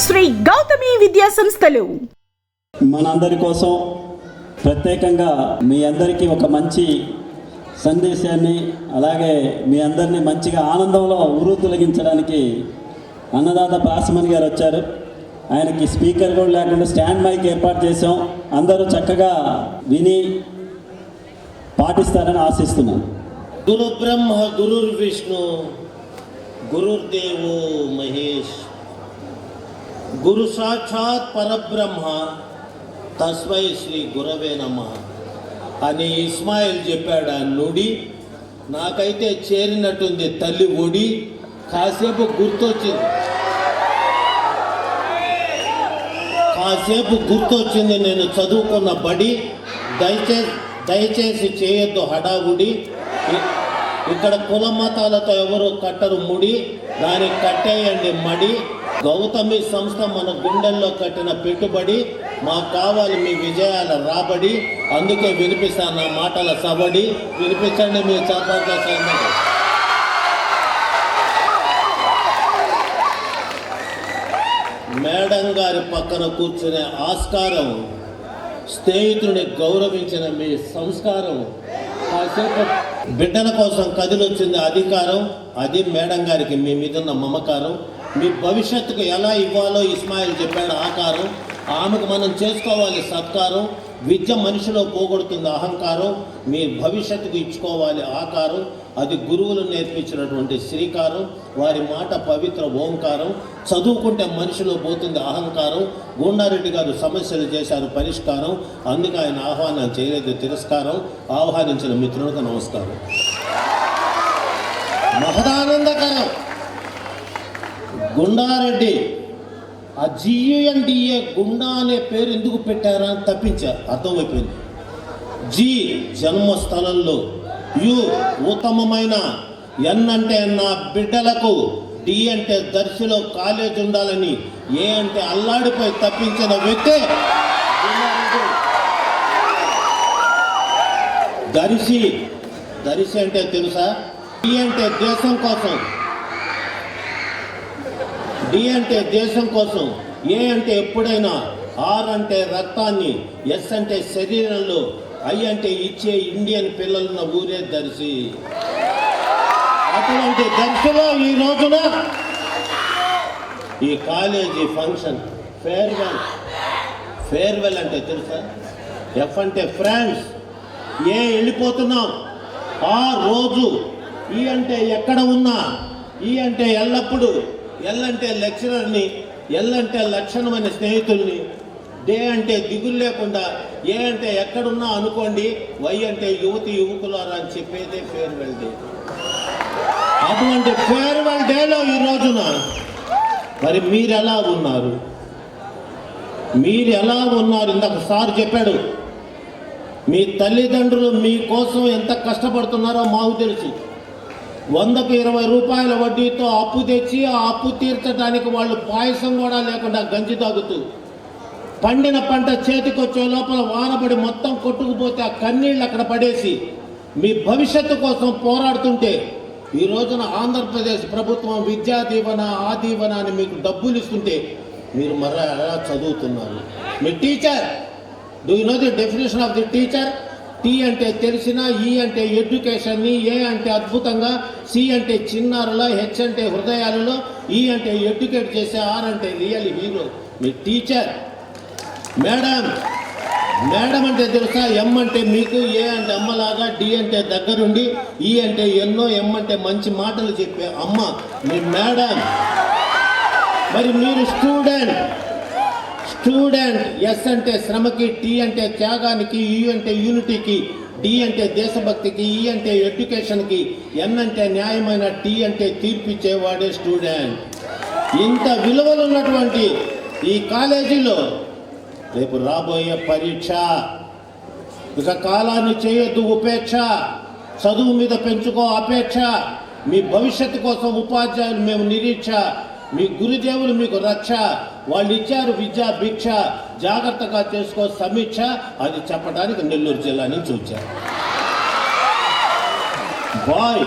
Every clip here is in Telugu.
శ్రీ గౌతమి విద్యా సంస్థలు. మనందరి కోసం ప్రత్యేకంగా మీ అందరికీ ఒక మంచి సందేశాన్ని, అలాగే మీ అందరినీ మంచిగా ఆనందంలో తొలగించడానికి అన్నదాత ప్రాసమణి గారు వచ్చారు. ఆయనకి స్పీకర్ కూడా లేకుండా స్టాండ్ మైక్ ఏర్పాటు చేసాం. అందరూ చక్కగా విని పాటిస్తారని ఆశిస్తున్నాను. గురు బ్రహ్మ గురుర్ విష్ణు గురుర్దేవో మహేష్, గురు సాక్షాత్ పరబ్రహ్మ తస్మై శ్రీ గురవే నమః అని ఇస్మాయిల్ చెప్పాడు. ఆ నుడి నాకైతే చేరినట్టుంది. తల్లి ఒడి కాసేపు గుర్తొచ్చింది నేను చదువుకున్న బడి. దయచేసి చేయొద్దు హడావుడి. ఇక్కడ కుల మతాలతో ఎవరు కట్టరు ముడి, దానికి కట్టేయండి మడి. గౌతమి సంస్థ మన గుండెల్లో కట్టిన పెట్టుబడి, మాకు కావాలి మీ విజయాల రాబడి. అందుకే వినిపిస్తాను నా మాటల సబడి. వినిపించండి మీ చపాత. మేడం గారి పక్కన కూర్చునే ఆస్కారం, స్నేహితుడిని గౌరవించిన మీ సంస్కారం, కాసేపు బిడ్డల కోసం కదిలొచ్చింది అధికారం. అది మేడం గారికి మీ మీద ఉన్న మమకారం. మీ భవిష్యత్తుకు ఎలా ఇవ్వాలో ఇస్మాయిల్ చెప్పాడు ఆకారం. ఆమెకు మనం చేసుకోవాలి సత్కారం. విద్య మనిషిలో పోగొడుతుంది అహంకారం. మీ భవిష్యత్తుకు ఇచ్చుకోవాలి ఆకారం. అది గురువులు నేర్పించినటువంటి శ్రీకారం. వారి మాట పవిత్ర ఓంకారం. చదువుకుంటే మనిషిలో పోతుంది అహంకారం. గుండారెడ్డి గారు సమస్యలు చేశారు పరిష్కారం. అందుకే ఆయన ఆహ్వానం చేయలేదు తిరస్కారం. ఆహ్వానించిన మిత్రులకు నమస్కారం. మహదానందకరం. గుండారెడ్డి ఆ GUNDA గుండా అనే పేరు ఎందుకు పెట్టారా అని తప్పించారు. అర్థమైపోయింది. జీ జన్మస్థలంలో, యు ఉత్తమమైన, ఎన్ అంటే నా బిడ్డలకు, డి అంటే దర్శిలో కాలేజ్ ఉండాలని, ఏ అంటే అల్లాడిపోయి తప్పించిన వ్యక్తే దర్శి. దర్శి అంటే తెలుసా? డి అంటే దేశం కోసం, డి అంటే దేశం కోసం, ఏ అంటే ఎప్పుడైనా, ఆర్ అంటే రక్తాన్ని, ఎస్ అంటే శరీరంలో, ఐ అంటే ఇచ్చే ఇండియన్ పిల్లలున్న ఊరే దర్శి. అటువంటి దర్శిలో ఈ రోజున ఈ కాలేజీ ఫంక్షన్ ఫేర్వెల్ అంటే తెలుసా? ఎఫ్ అంటే ఫ్రాన్స్, ఏ వెళ్ళిపోతున్నాం, ఆ రోజు, ఈ అంటే ఎక్కడ ఉన్నా, ఈ అంటే ఎల్లప్పుడూ, ఎల్ అంటే లెక్చరర్ని, ఎల్ అంటే లక్షణమైన స్నేహితుల్ని, డే అంటే దిగులు లేకుండా, ఏ అంటే ఎక్కడున్నా అనుకోండి, వై అంటే యువతి యువకులారా అని చెప్పేదే ఫేర్వెల్ డే. అటువంటి ఫేర్వెల్ డేలో ఈ రోజున మరి మీరు ఎలా ఉన్నారు? ఇందాక సార్ చెప్పాడు, మీ తల్లిదండ్రులు మీకోసం ఎంత కష్టపడుతున్నారో మాకు తెలుసు. 100కు 20 రూపాయల వడ్డీతో అప్పు తెచ్చి ఆ అప్పు తీర్చడానికి వాళ్ళు పాయసం కూడా లేకుండా గంజి తాగుతూ, పండిన పంట చేతికొచ్చే లోపల వానబడి మొత్తం కొట్టుకుపోతే ఆ కన్నీళ్ళు అక్కడ పడేసి మీ భవిష్యత్తు కోసం పోరాడుతుంటే, ఈ రోజున ఆంధ్రప్రదేశ్ ప్రభుత్వం విద్యా దీవెన, ఆ దీవెన అని మీకు డబ్బులు ఇస్తుంటే మీరు మరలా ఎలా చదువుతున్నారు? మీ teacher, do you know the definition of the teacher? T అంటే తెలిసిన, ఈ అంటే ఎడ్యుకేషన్ని, ఏ అంటే అద్భుతంగా, సి అంటే చిన్నారుల, హెచ్ అంటే హృదయాలలో, ఈ అంటే ఎడ్యుకేట్ చేసే, ఆర్ అంటే రియల్ హీరో మీ టీచర్. మేడం అంటే తెలుసా? ఎం అంటే మీకు, ఏ అంటే అమ్మలాగా, డి అంటే దగ్గరుండి, ఈ అంటే ఎన్నో, ఎం అంటే మంచి మాటలు చెప్పే అమ్మ మీ మేడం. మరి మీరు స్టూడెంట్, ఎస్ అంటే శ్రమకి, టీ అంటే త్యాగానికి, యు అంటే యూనిటీకి, డి అంటే దేశభక్తికి, ఈ అంటే ఎడ్యుకేషన్కి, ఎన్ అంటే న్యాయమైన, టీ అంటే తీర్పిచ్చేవాడే స్టూడెంట్. ఇంత విలువలు ఉన్నటువంటి ఈ కాలేజీలో రేపు రాబోయే పరీక్ష, ఇక కాలాన్ని చేయొద్దు ఉపేక్ష, చదువు మీద పెంచుకో అపేక్ష, మీ భవిష్యత్తు కోసం ఉపాధ్యాయులు మేము నిరీక్ష, మీ గురుదేవులు మీకు రక్ష, వాళ్ళు ఇచ్చారు విద్యా భిక్ష, జాగ్రత్తగా చేసుకో సమీక్ష. అది చెప్పడానికి నెల్లూరు జిల్లా నుంచి వచ్చారు. బాయ్,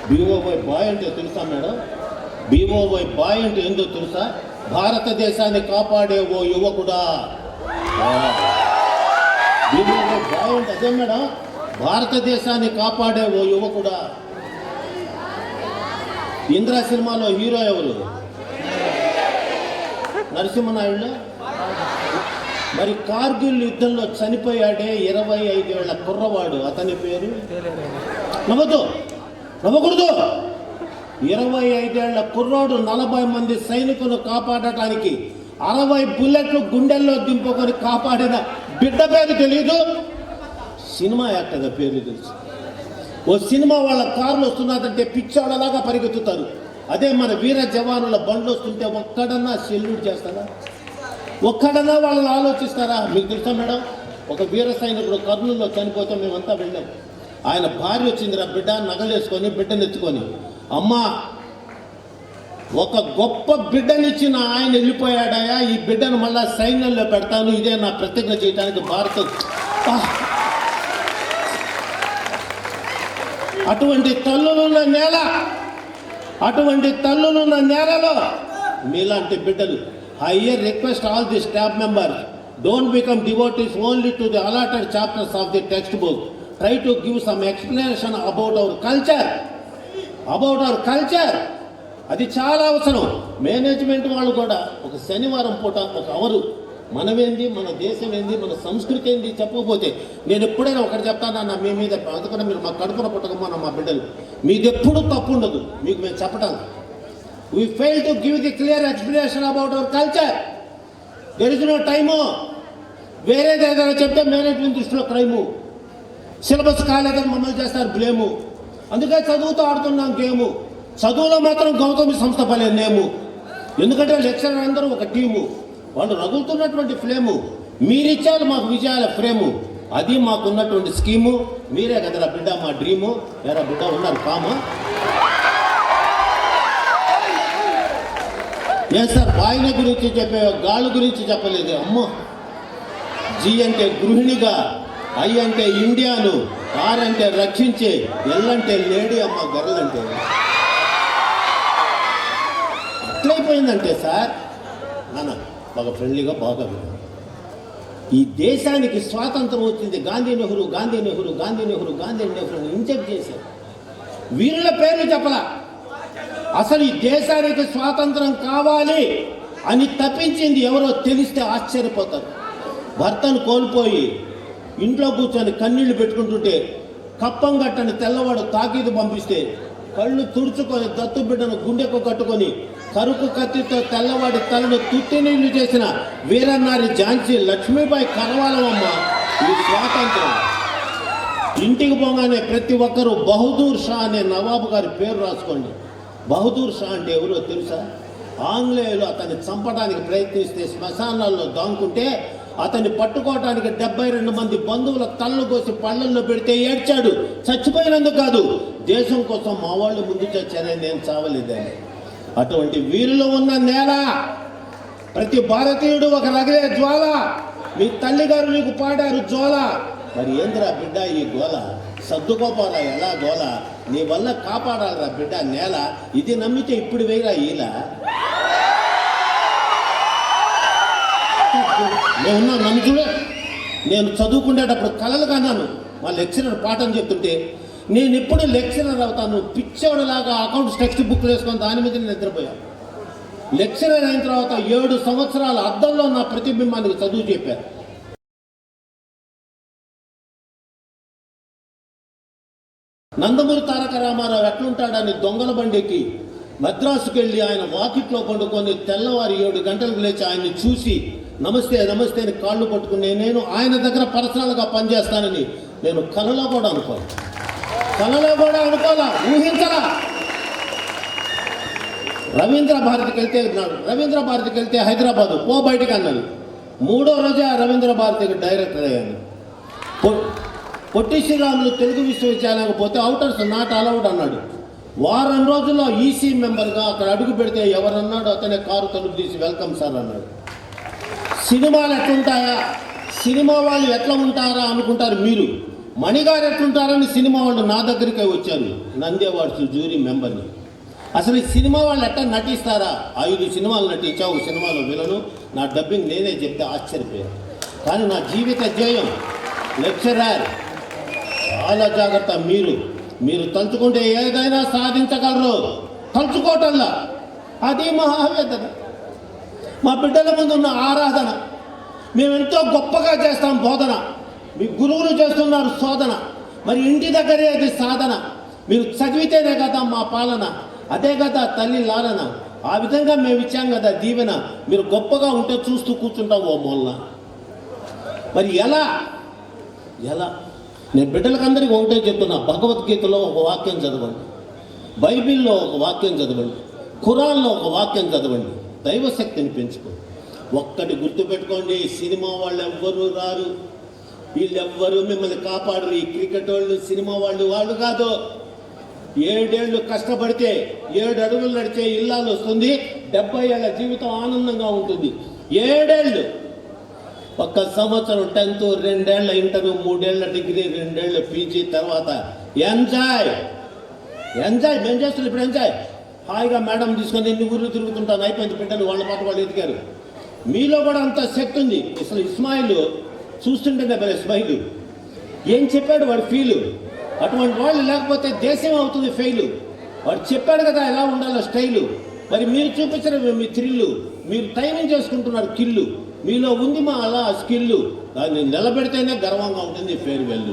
BOY బాయ్ అంటే తెలుసా మేడం? BOY బాయ్ అంటే ఏందో తెలుసా? భారతదేశాన్ని కాపాడే ఓ యువకుడా. దీనిలో బాగుంది అదే మేడం, భారతదేశాన్ని కాపాడే ఓ యువకుడా. ఇంద్ర సినిమాలో హీరో ఎవరు? నరసింహనాయుడు. మరి కార్గిల్ యుద్ధంలో చనిపోయాడే 25 ఏళ్ల కుర్రవాడు, అతని పేరు నవ్వకూడదు. 25 ఏళ్ల కుర్రాడు 40 మంది సైనికులను కాపాడటానికి 60 బుల్లెట్లు గుండెల్లో దింపుకొని కాపాడిన బిడ్డ పేరు తెలీదు. సినిమా యాక్టర్ పేరు తెలుసు. ఓ సినిమా వాళ్ళ కార్లు వస్తున్నదంటే పిచ్చోడలాగా పరిగెత్తుతారు. అదే మన వీర జవానుల బండ్లు వస్తుంటే ఒక్కడన్నా సెల్యూట్ చేస్తారా? ఒక్కడన్నా వాళ్ళని ఆలోచిస్తారా? మీకు తెలుసా మేడం, ఒక వీర సైనికుడు కర్నూలులో చనిపోతే మేమంతా వెళ్ళాం. ఆయన భార్య వచ్చిందిరా బిడ్డ నగలేసుకొని బిడ్డనెత్తుకొని, అమ్మా ఒక గొప్ప బిడ్డనిచ్చిన ఆయన వెళ్ళిపోయాడాయా, ఈ బిడ్డను మళ్ళా సైన్యంలో పెడతాను, ఇదే నా ప్రతిజ్ఞ చేయడానికి భారత. అటువంటి తల్లులున్న నేలలో మీలాంటి బిడ్డలు. I request all the staff members, don't become devotees only to the allotted chapters of the textbook. Try to give some explanation about our culture. అది చాలా అవసరం. మేనేజ్మెంట్ వాళ్ళు కూడా ఒక శనివారం పూట ఒక అవరు మనమేంది, మన దేశం ఏంది, మన సంస్కృతి ఏంది చెప్పకపోతే, నేను ఎప్పుడైనా ఒకటి చెప్తానన్నా మీ మీద, అందుకని మీరు మా కడుపున పుట్టకమన్నా మా బిడ్డలు, మీది ఎప్పుడు తప్పు ఉండదు మీకు మేము చెప్పటాను. We fail to give the clear explanation about our culture. There is no time. వేరేది ఏదైనా చెప్తే మేనేజ్మెంట్ దృష్టిలో క్రైము, సిలబస్ కాలేదని మమ్మల్ని చేస్తారు బ్లేము. అందుకే చదువుతూ ఆడుతున్నాం గేము. చదువులో మాత్రం గౌతమి సంస్థ పలే నేము. ఎందుకంటే లెక్చరర్ అందరూ ఒక టీము, వాళ్ళు రగులుతున్నటువంటి ఫ్లేము. మీరిచ్చారు మాకు విజయాల ఫ్రేము, అది మాకున్నటువంటి స్కీము. మీరే కదరా బిడ్డ మా డ్రీము. ఎరా బిడ్డ ఉన్నారు కామా? ఏ సార్ బాయిల గురించి చెప్పే, గాళ్ళు గురించి చెప్పలేదు. అమ్మ జీ అంటే గృహిణిగా, ఐ అంటే ఇండియాను, ఆర్ అంటే రక్షించే, ఎల్ అంటే లేడీ అమ్మ గర్లంటే. ఎట్లయిపోయిందంటే సార్ నాన్న బాగా ఫ్రెండ్లీగా బాగా ఈ దేశానికి స్వాతంత్రం వచ్చింది గాంధీ నెహ్రూ ఇంజెక్ట్ చేశారు. వీరుల పేర్లు చెప్పలా. అసలు ఈ దేశానికి స్వాతంత్రం కావాలి అని తప్పించింది ఎవరో తెలిస్తే ఆశ్చర్యపోతారు. భర్తను కోల్పోయి ఇంట్లో కూర్చొని కన్నీళ్లు పెట్టుకుంటుంటే కప్పం గట్టని తెల్లవాడు తాకీదు పంపిస్తే కళ్ళు తుడుచుకొని దత్తు బిడ్డను గుండెకు కట్టుకొని కరుకు కత్తితో తెల్లవాడి తలను తుట్టి నీళ్లు చేసిన వీరన్నారి ఝాన్సీ లక్ష్మీబాయి కరవాలమ్మ. ఈ స్వాతంత్రం ఇంటికి పోగానే ప్రతి ఒక్కరూ బహదూర్ షా అనే నవాబు గారి పేరు రాసుకోండి. బహదూర్ షా అంటే ఎవరో తెలుసా? ఆంగ్లేయులు అతన్ని చంపడానికి ప్రయత్నిస్తే శ్మశానాల్లో దాంకుంటే అతన్ని పట్టుకోవడానికి 72 మంది బంధువుల తల్లు కోసి పళ్ళల్లో పెడితే ఏడ్చాడు. చచ్చిపోయినందుకు కాదు, దేశం కోసం మా వాళ్ళు ముందు చచ్చారని, నేను చావలేదని. అటువంటి వీరులు ఉన్న నేల, ప్రతి భారతీయుడు ఒక రగిలే జ్వాల. మీ తల్లిగారు నీకు పాడారు జ్వాల. మరి ఏందిరా బిడ్డ ఈ గోల? సర్దుకోపోరా ఎలా గోల? నీ వల్ల కాపాడాలరా బిడ్డ నేల. ఇది నమ్మితే ఇప్పుడు వేయరా ఈలా. నేనున్నా నమ్ముతుడే. నేను చదువుకునేటప్పుడు కలలు కన్నాను. మా లెక్చరర్ పాఠం చెప్తుంటే నేను ఎప్పుడు లెక్చరర్ అవుతాను పిచ్చోడలాగా అకౌంట్స్ టెక్స్ట్ బుక్ వేసుకొని దాని మీద నిద్రపోయాను. లెక్చరర్ అయిన తర్వాత 7 సంవత్సరాల అద్దంలో నా ప్రతిబింబానికి చదువు చెప్పారు. నందమూరి తారక రామారావు ఎట్లుంటాడని దొంగల బండికి మద్రాసుకు వెళ్ళి ఆయన వాకిట్లో పండుకొని తెల్లవారి 7 గంటలకు లేచి ఆయన్ని చూసి నమస్తే నమస్తే అని కాళ్ళు పట్టుకుని నేను ఆయన దగ్గర పర్సనల్గా పనిచేస్తానని నేను కలలో కూడా అనుకోలా, ఊహించలా. రవీంద్ర భారతికి వెళ్తే హైదరాబాద్ పో బయటికి అన్నాను. 3వ రోజే ఆ రవీంద్ర భారతికి డైరెక్టర్ అయ్యాను. పొట్టి శ్రీరాములు తెలుగు విశ్వవిద్యాలయం పోతే అవుటర్స్ నాట్ అలౌడ్ అన్నాడు. వారం రోజుల్లో ఈసీ మెంబర్గా అక్కడ అడుగు పెడితే ఎవరన్నాడు అతనే కారు తలుపు తీసి వెల్కమ్ సార్ అన్నాడు. సినిమాలు ఎట్లుంటాయా, సినిమా వాళ్ళు ఎట్లా ఉంటారా అనుకుంటారు మీరు. మణిగారు ఎట్లుంటారని సినిమా వాళ్ళు నా దగ్గరికే వచ్చారు, నంది అవార్డ్స్ జ్యూరీ మెంబర్ని. అసలు ఈ సినిమా వాళ్ళు ఎట్లా నటిస్తారా? 5 సినిమాలు నటించా, ఒక సినిమాలో విలను, నా డబ్బింగ్ నేనే చెప్తే ఆశ్చర్యపోయాను. కానీ నా జీవిత ధ్యేయం లెక్చరర్. చాలా జాగ్రత్త. మీరు తలుచుకుంటే ఏదైనా సాధించగలరు. తలుచుకోవటంలా అది మహావేదన. మా బిడ్డల ముందు ఉన్న ఆరాధన. మేము ఎంతో గొప్పగా చేస్తాం బోధన, మీ గురువులు చేస్తున్నారు శోధన. మరి ఇంటి దగ్గరే అది సాధన. మీరు చదివితేనే కదా మా పాలన, అదే కదా తల్లి లాలన. ఆ విధంగా మేము ఇచ్చాం కదా దీవెన. మీరు గొప్పగా ఉంటే చూస్తూ కూర్చుంటాం ఓ మూలన. మరి ఎలా? నేను బిడ్డలకందరికీ ఒకటే చెప్తున్నా, భగవద్గీతలో ఒక వాక్యం చదవండి, బైబిల్లో ఒక వాక్యం చదవండి, ఖురాన్లో ఒక వాక్యం చదవండి, దైవశక్తిని పెంచుకోండి. ఒక్కటి గుర్తుపెట్టుకోండి, సినిమా వాళ్ళు ఎవ్వరూ రారు, వీళ్ళెవ్వరూ మిమ్మల్ని కాపాడరు. ఈ క్రికెట్ వాళ్ళు, సినిమా వాళ్ళు కాదు. 7 ఏళ్ళు కష్టపడితే 7 అడుగులు నడిచే ఇల్లాలు వస్తుంది. 70 ఏళ్ళ జీవితం ఆనందంగా ఉంటుంది. 7 ఏళ్ళు, 1 సంవత్సరం 10th, 2 ఏళ్ల ఇంటర్, 3 ఏళ్ల డిగ్రీ, 2 ఏళ్ల పీజీ, తర్వాత ఎంజాయ్. మేము చేస్తున్నాం ఇప్పుడు ఎంజాయ్. హాయిగా మేడం తీసుకొని ఎన్ని ఊర్లు తిరుగుతుంటాను. అయిపోయింది, బిడ్డలు వాళ్ళ పాట వాళ్ళు ఎదిగారు. మీలో కూడా అంత శక్తి ఉంది. అసలు ఇస్మాయిల్ చూస్తుంటేనే మరి ఇస్మాయిల్ ఏం చెప్పాడు, వాడు ఫీలు. అటువంటి వాళ్ళు లేకపోతే దేశం అవుతుంది ఫెయిల్. వాడు చెప్పాడు కదా ఎలా ఉండాలో స్టైలు. మరి మీరు చూపించిన మీ థ్రిల్లు, మీరు టైమింగ్ చేసుకుంటున్నారు కిల్లు. మీలో ఉంది మా అలా స్కిల్లు. దాన్ని నిలబెడితేనే గర్వంగా ఉంటుంది ఫేర్వెల్.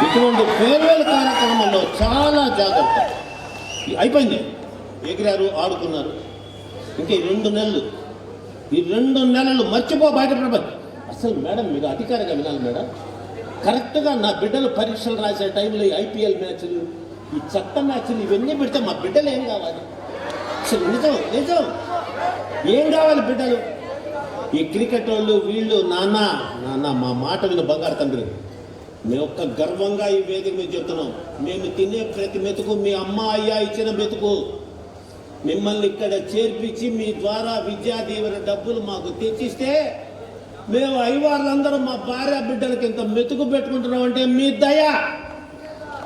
ఇటువంటి ఫేర్వెల్ కార్యక్రమంలో చాలా జాగ్రత్త. అయిపోయింది, ఎగిరారు, ఆడుకున్నారు. ఇంకా ఈ 2 నెలలు, ఈ 2 నెలలు మర్చిపో బయట ప్రపంచం. అసలు మేడం మీరు అధికారిగా వినాలి మేడం. కరెక్ట్గా నా బిడ్డలు పరీక్షలు రాసే టైంలో ఈ IPL మ్యాచ్లు, ఈ చట్ట మ్యాచ్లు ఇవన్నీ పెడితే మా బిడ్డలు ఏం కావాలి? అసలు నిజం ఏం కావాలి బిడ్డలు? ఈ క్రికెట్ వాళ్ళు వీళ్ళు నాన్న మా మాట విన్న బంగారు తండ్రి. మేము ఒక్క గర్వంగా ఈ వేదిక మీద చెప్తున్నాం. మేము తినే ప్రతి మెతుకు మీ అమ్మ అయ్యా ఇచ్చిన మెతుకు. మిమ్మల్ని ఇక్కడ చేర్పించి మీ ద్వారా విద్యా దీవెన డబ్బులు మాకు తెచ్చిస్తే మేము అయ్యవార్లందరూ మా భార్య బిడ్డలకి ఇంత మెతుకు పెట్టుకుంటున్నామంటే మీ దయ.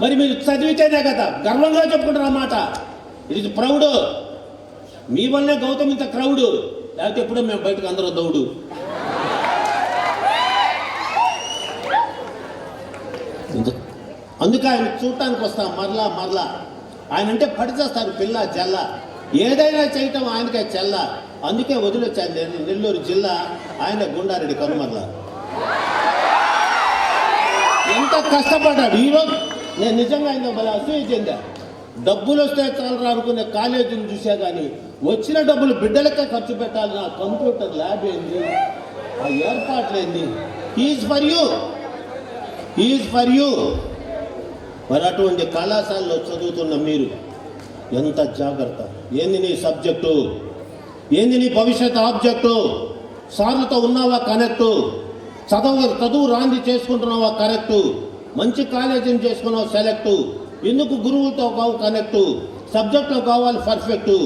మరి మీరు చదివితేనే కదా గర్వంగా చెప్పుకుంటారు అన్నమాట. ఇది ప్రౌడ్. మీ వల్లే గౌతమ్ ఇంత క్రౌడ్, లేకపోతే ఎప్పుడో మేము బయటకు అందరూ దౌడు. అందుకే ఆయన చూడటానికి వస్తాం మరలా. ఆయన అంటే పడిచేస్తారు పిల్ల జల్ల. ఏదైనా చేయటం ఆయనకే చెల్ల. అందుకే వదిలొచ్చాను నేను నెల్లూరు జిల్లా, ఆయన గుండారెడ్డి కనుమర్ల. ఎంత కష్టపడ్డాడు. ఈరోజు నేను నిజంగా ఆయన భలే అసూయ చెందా. డబ్బులు వస్తే చాలరా అనుకునే కాలేజీని చూసా, కానీ వచ్చిన డబ్బులు బిడ్డలకే ఖర్చు పెట్టాలి. నా కంప్యూటర్ ల్యాబ్ ఏంది, ఆ ఏర్పాట్లు ఏంది. Is for you. మరి అటువంటి కళాశాలలో చదువుతున్న మీరు ఎంత జాగ్రత్త. ఏంది నీ సబ్జెక్టు, ఏంది నీ భవిష్యత్ ఆబ్జెక్టు? సార్లతో ఉన్నావా కనెక్టు? చదువు రాంది చేసుకుంటున్నావా కరెక్టు? మంచి కాలేజీని చేసుకున్నావు సెలెక్టు. ఎందుకు గురువులతో కావు కనెక్టు? సబ్జెక్టులో కావాలి పర్ఫెక్టు.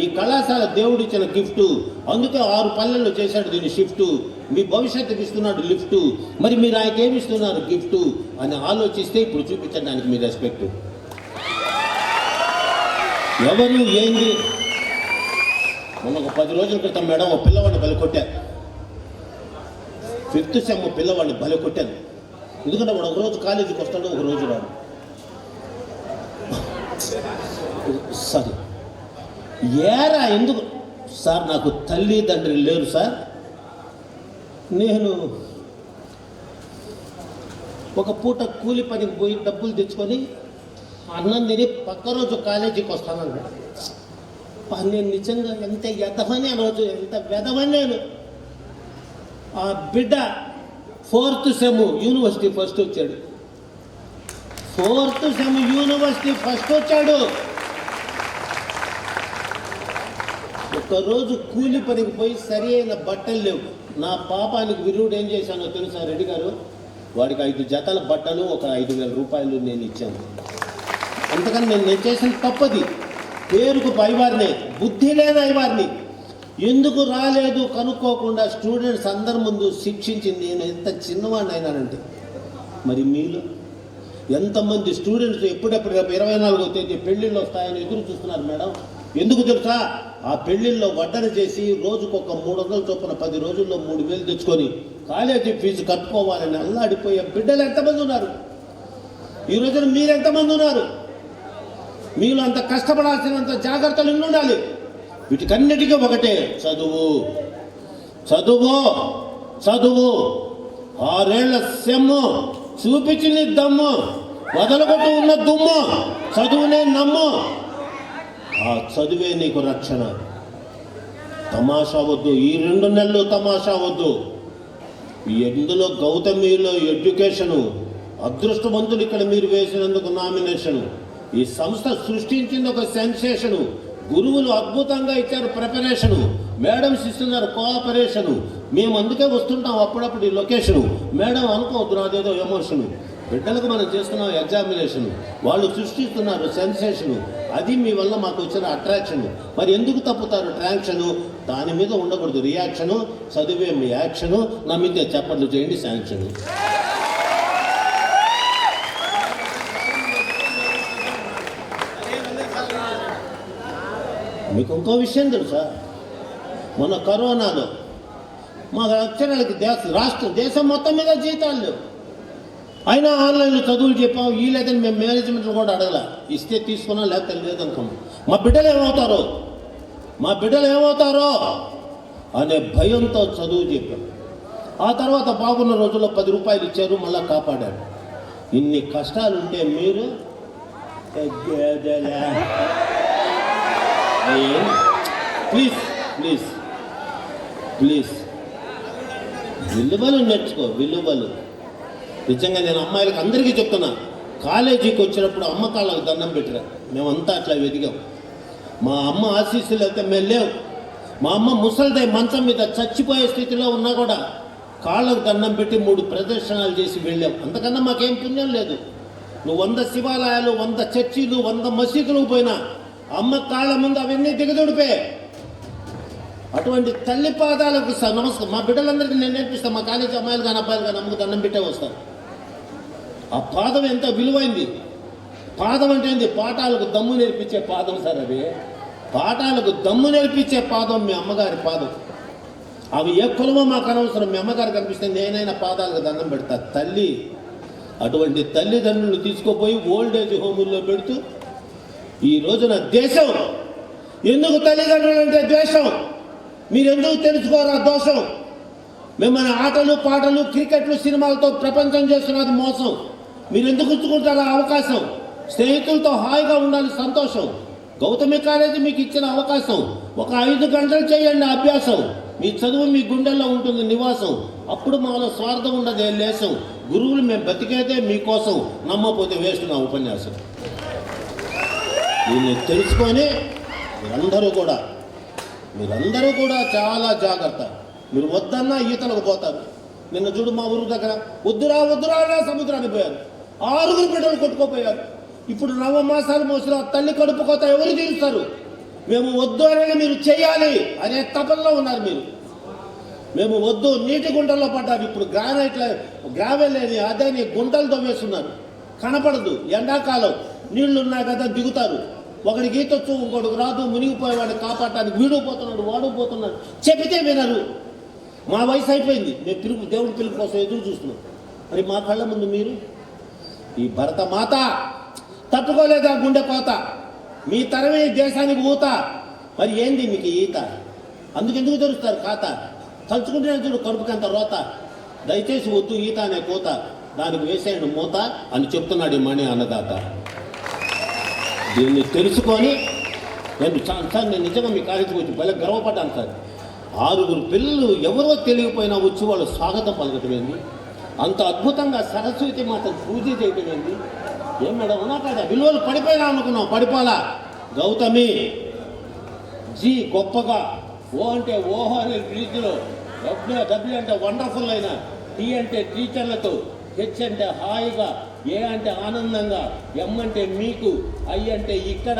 ఈ కళాశాల దేవుడిచ్చిన గిఫ్టు. అందుకే 6 పల్లెల్లో చేశాడు దీన్ని షిఫ్టు. మీ భవిష్యత్తుకి ఇస్తున్నాడు లిఫ్టు. మరి మీరు ఆయనకి ఏమి ఇస్తున్నారు గిఫ్టు అని ఆలోచిస్తే ఇప్పుడు చూపించడానికి మీ రెస్పెక్ట్. ఎవరు ఏంది? మొన్న ఒక 10 రోజుల క్రితం మేడం ఒక పిల్లవాడిని బలి కొట్టారు. 5th సెమ్ పిల్లవాడిని బలి కొట్టాను. ఎందుకంటే వాడు ఒకరోజు కాలేజీకి వస్తాడు, ఒక రోజు రాడు. సారీ ఏరా ఎందుకు సార్? నాకు తల్లిదండ్రులు లేరు సార్. నేను ఒక పూట కూలి పనికి పోయి డబ్బులు తెచ్చుకొని అన్నం తిని పక్క రోజు కాలేజీకి వస్తానన్నాడు. నేను నిజంగా ఎంత ఎదవని, ఆ రోజు ఎంత వెదవని నేను. ఆ బిడ్డ 4th సెమ్ యూనివర్సిటీ ఫస్ట్ వచ్చాడు. 4th సెమ్ యూనివర్సిటీ ఫస్ట్ వచ్చాడు. ఒకరోజు కూలి పనికి పోయి సరి అయిన బట్టలు లేవు. నా పాపానికి విరుడు ఏం చేశానో తెలుసా రెడ్డి గారు? వాడికి 5 జతల బట్టలు, ఒక 5,000 రూపాయలు నేను ఇచ్చాను. అందుకని నేను చేసిన తప్పది. పేరుకు పైవారిని, బుద్ధి లేని అయ్యవారిని. ఎందుకు రాలేదు కనుక్కోకుండా స్టూడెంట్స్ అందరి ముందు శిక్షించింది. నేను ఎంత చిన్నవాడిని అయినానంటే, మరి మీలో ఎంతమంది స్టూడెంట్స్ ఎప్పుడెప్పుడు 24వ తేదీ పెళ్ళిళ్ళు వస్తాయని ఎదురు చూస్తున్నారు మేడం. ఎందుకు తెలుసా? ఆ పెళ్ళిళ్ళలో వడ్డన చేసి రోజుకొక 300 చొప్పున 10 రోజుల్లో 3000 తెచ్చుకొని కాలేజీ ఫీజు కట్టుకోవాలని అల్లాడిపోయే బిడ్డలు ఎంతమంది ఉన్నారు? ఈ రోజున మీరెంతమంది ఉన్నారు? మీరు అంత కష్టపడాల్సినంత జాగ్రత్తలు ఎన్ని ఉండాలి? వీటికన్నిటికీ ఒకటే, చదువు చదువు చదువు. 6 ఏళ్ల సెమ్ము చూపించింది దమ్ము, వదలగొట్టు ఉన్న దుమ్ము, చదువునే నమ్ము. ఆ చదువే నీకు రక్షణ. తమాషా వద్దు, ఈ 2 నెలలు తమాషా వద్దు. ఎందులో గౌతమిలో ఎడ్యుకేషను అదృష్టవంతులు. ఇక్కడ మీరు వేసినందుకు నామినేషను. ఈ సంస్థ సృష్టించింది ఒక సెన్సేషను. గురువులు అద్భుతంగా ఇచ్చారు ప్రిపరేషను, మేడమ్స్ ఇస్తున్నారు కోఆపరేషను. మేము అందుకే వస్తుంటాం అప్పుడప్పుడు ఈ లొకేషను. మేడం అనుకోవద్దు, నాదేదో ఎమోషను. బిడ్డలకు మనం చేస్తున్నాం ఎగ్జామినేషను, వాళ్ళు సృష్టిస్తున్నారు సెన్సేషను. అది మీ వల్ల మాకు వచ్చిన అట్రాక్షన్. మరి ఎందుకు తప్పుతారు ట్రాక్షను? దాని మీద ఉండకూడదు రియాక్షను. చదివే మీ యాక్షను. నమ్మితే చప్పట్లు చేయండి శాంక్షను. మీకు ఇంకో విషయం తెలుసా? మొన్న కరోనాలో మా అక్షరాలకి దేశం మొత్తం మీద జీతాలు లేవు. అయినా ఆన్లైన్లో చదువులు చెప్పాం. ఈ లేదని మేము మేనేజ్మెంట్లు కూడా అడగల. ఇస్తే తీసుకున్నా లేకపోతే లేదనుకున్నాం. మా బిడ్డలు ఏమవుతారో అనే భయంతో చదువు చెప్పాం. ఆ తర్వాత బాగున్న రోజుల్లో 10 రూపాయలు ఇచ్చారు, మళ్ళీ కాపాడారు. ఇన్ని కష్టాలుంటే మీరు ప్లీజ్ ప్లీజ్ ప్లీజ్ విలువలు నేర్చుకో, విలువలు. నిజంగా నేను అమ్మాయిలకు అందరికీ చెప్తున్నా, కాలేజీకి వచ్చినప్పుడు అమ్మ కాళ్ళకు దండం పెట్టిరా. మేమంతా అట్లా వెదిగాం. మా అమ్మ ఆశీస్సులు అయితే మేము లేవు. మా అమ్మ ముసలిదై మంచం మీద చచ్చిపోయే స్థితిలో ఉన్నా కూడా కాళ్ళకు దండం పెట్టి 3 ప్రదర్శనలు చేసి వెళ్ళాం. అంతకన్నా మాకేం పుణ్యం లేదు. నువ్వు 100 శివాలయాలు, 100 చర్చిలు, 100 మసీదులకు పోయినా అమ్మ కాళ్ళ ముందు అవన్నీ దిగదుడిపోయాయి. అటువంటి తల్లి పాదాలకు నమస్కారం. మా బిడ్డలందరికీ నేను నేర్పిస్తాను. మా కాలేజీ అమ్మాయిలు కానీ అబ్బాయిలు కానీ అమ్మకు దండం పెట్టే వస్తారు. ఆ పాదం ఎంత విలువైంది. పాదం అంటే ఏంది? పాఠాలకు దమ్ము నేర్పించే పాదం సార్. అది పాఠాలకు దమ్ము నేర్పించే పాదం మీ అమ్మగారి పాదం. అవి ఏ కులమో మాకు అనవసరం. మీ అమ్మగారు కనిపిస్తే నేనైనా పాదాలకు దండం పెడతా. తల్లి, అటువంటి తల్లిదండ్రులు తీసుకుపోయి ఓల్డేజ్ హోముల్లో పెడుతూ ఈ రోజున దేశం ఎందుకు తల్లిదండ్రులు అంటే ద్వేషం? మీరెందుకు తెలుసుకోరా దోషం? మిమ్మల్ని ఆటలు పాటలు క్రికెట్లు సినిమాలతో ప్రపంచం చేస్తున్నది మోసం. మీరు ఎందుకు ఉంచుకుంటారా అవకాశం? స్నేహితులతో హాయిగా ఉండాలి సంతోషం. గౌతమి కాలేజీ మీకు ఇచ్చిన అవకాశం. ఒక 5 గంటలు చేయండి అభ్యాసం. మీ చదువు మీ గుండెల్లో ఉంటుంది నివాసం. అప్పుడు మాలో స్వార్థం ఉండదు ఏ లేసం. గురువులు మేము బతికేదే మీకోసం, నమ్మకపోతే వేస్ట్ నా ఉపన్యాసం. దీన్ని తెలుసుకొని మీరందరూ కూడా చాలా జాగ్రత్త. మీరు వద్దన్నా ఈతలకు పోతారు. నిన్న చూడు మా ఊరు దగ్గర వద్దురా సముద్రానికి పోయారు. 6 బిడ్డలు కొట్టుకోపోయారు. ఇప్పుడు 9 మాసాలు మోసిన తల్లి కడుపు కోత ఎవరు తీరుస్తారు? మేము వద్దు అనేది మీరు చేయాలి అనే తపనలో ఉన్నారు మీరు. మేము వద్దు, నీటి గుంటల్లో పడ్డారు. ఇప్పుడు గ్రావెల్ లేని అదేని గుంటలు తవ్వేస్తున్నారు. కనపడదు. ఎండాకాలం నీళ్లు ఉన్నాయి కదా దిగుతారు. ఒకడికి ఈతొచ్చు, ఇంకోటికి రాదు. మునిగిపోయేవాడిని కాపాడటానికి వీడు పోతున్నాడు, వాడు పోతున్నాడు. చెబితే వినరు. మా వయసు అయిపోయింది. మేము దేవుడి పిలుపు కోసం ఎదురు చూస్తున్నాం. మరి మా కళ్ళ ముందు మీరు ఈ భరత మాత తట్టుకోలేదా గుండె కోత? మీ తరమే దేశానికి ఊత. మరి ఏంది మీకు ఈత? అందుకెందుకు తెరుస్తారు ఖాతా? తలుచుకుంటే చూడు కడుపుకంత రోత. దయచేసి వద్దు ఈత అనే కోత, దానికి వేసేయండి మూత అని చెప్తున్నాడు ఈ మణి అన్నదాత. దీన్ని తెలుసుకొని నేను నిజంగా మీ కాలేజీకి వచ్చి భలే గర్వపడ్డాను సార్. 6 పిల్లలు ఎవరో తెలియకపోయినా వచ్చి వాళ్ళు స్వాగతం పలకటమేంది? అంత అద్భుతంగా సరస్వతి మాతను పూజ చేయటమేంది? ఏం మేడం ఉన్నా కదా విలువలు పడిపోయినా అనుకున్నాం. పడిపోలా. గౌతమి జీ గొప్పగా, ఓ అంటే ఓహో అనే రీతిలో, డబ్ల్యూ అంటే వండర్ఫుల్ అయిన, టీ అంటే టీచర్లతో, హెచ్ అంటే హాయిగా, ఏ అంటే ఆనందంగా, ఎం అంటే మీకు, ఐ అంటే ఇక్కడ,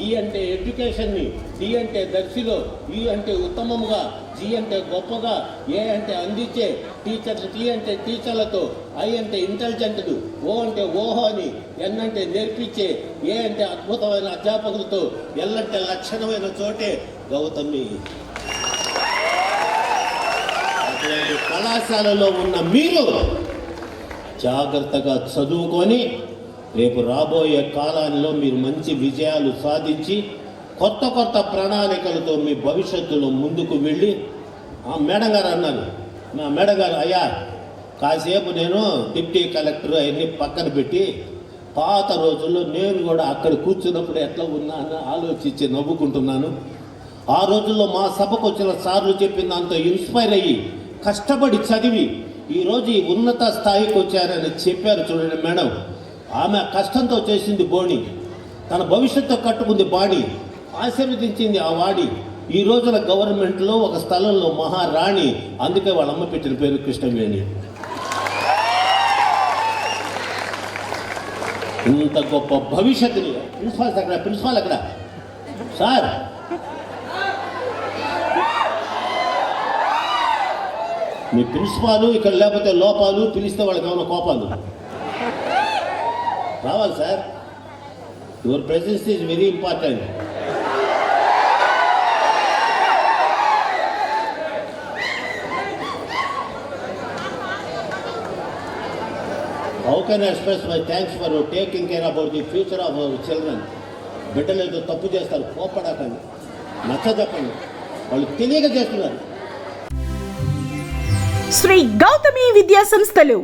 ఈ అంటే ఎడ్యుకేషన్ని, డి అంటే దర్శిలో, ఈ అంటే ఉత్తమముగా, జి అంటే గొప్పగా, ఏ అంటే అందించే టీచర్లు, టీ అంటే టీచర్లతో, ఐ అంటే ఇంటెలిజెంట్లు, ఓ అంటే ఓహో అని, ఎన్ అంటే నేర్పించే, ఏ అంటే అద్భుతమైన అధ్యాపకులతో, ఎల్ అంటే లక్షణమైన చోటే గౌతమి. అటువంటి కళాశాలలో ఉన్న మీరు జాగ్రత్తగా చదువుకొని రేపు రాబోయే కాలంలో మీరు మంచి విజయాలు సాధించి కొత్త కొత్త ప్రణాళికలతో మీ భవిష్యత్తులో ముందుకు వెళ్ళి, మేడం గారు అన్నారు, మా మేడం గారు, అయ్యా కాసేపు నేను డిప్టీ కలెక్టర్ అవన్నీ పక్కన పెట్టి పాత రోజుల్లో నేను కూడా అక్కడ కూర్చున్నప్పుడు ఎట్లా ఉన్నా అని ఆలోచించి నవ్వుకుంటున్నాను. ఆ రోజుల్లో మా సభకు వచ్చిన సార్లు చెప్పిన దాంతో ఇన్స్పైర్ అయ్యి కష్టపడి చదివి ఈరోజు ఈ ఉన్నత స్థాయికి వచ్చారని చెప్పారు చూడండి మేడం. ఆమె కష్టంతో చేసింది బోణి, తన భవిష్యత్తు కట్టుకుంది బాణి, ఆశీర్వదించింది ఆ వాడి. ఈ రోజున గవర్నమెంట్లో ఒక స్థలంలో మహారాణి, అందుకే వాళ్ళ అమ్మ పెట్టిన పేరు కృష్ణవేణి. ఇంత గొప్ప భవిష్యత్తుని ప్రిన్సిపాల్ అక్కడ సార్ మీ ప్రిన్సిపాలు ఇక్కడ లేకపోతే లోపాలు, పిలిస్తే వాళ్ళకి ఏమైనా కోపాలు రావాలి sir. Your presence is very important. How can I express my thanks for taking care about the future of our children. బిడ్డలు ఏదో తప్పు చేస్తారు, కోపడాకండి, నచ్చ చెప్పండి, వాళ్ళు తెలియక చేస్తున్నారు. శ్రీ గౌతమి విద్యా సంస్థలు.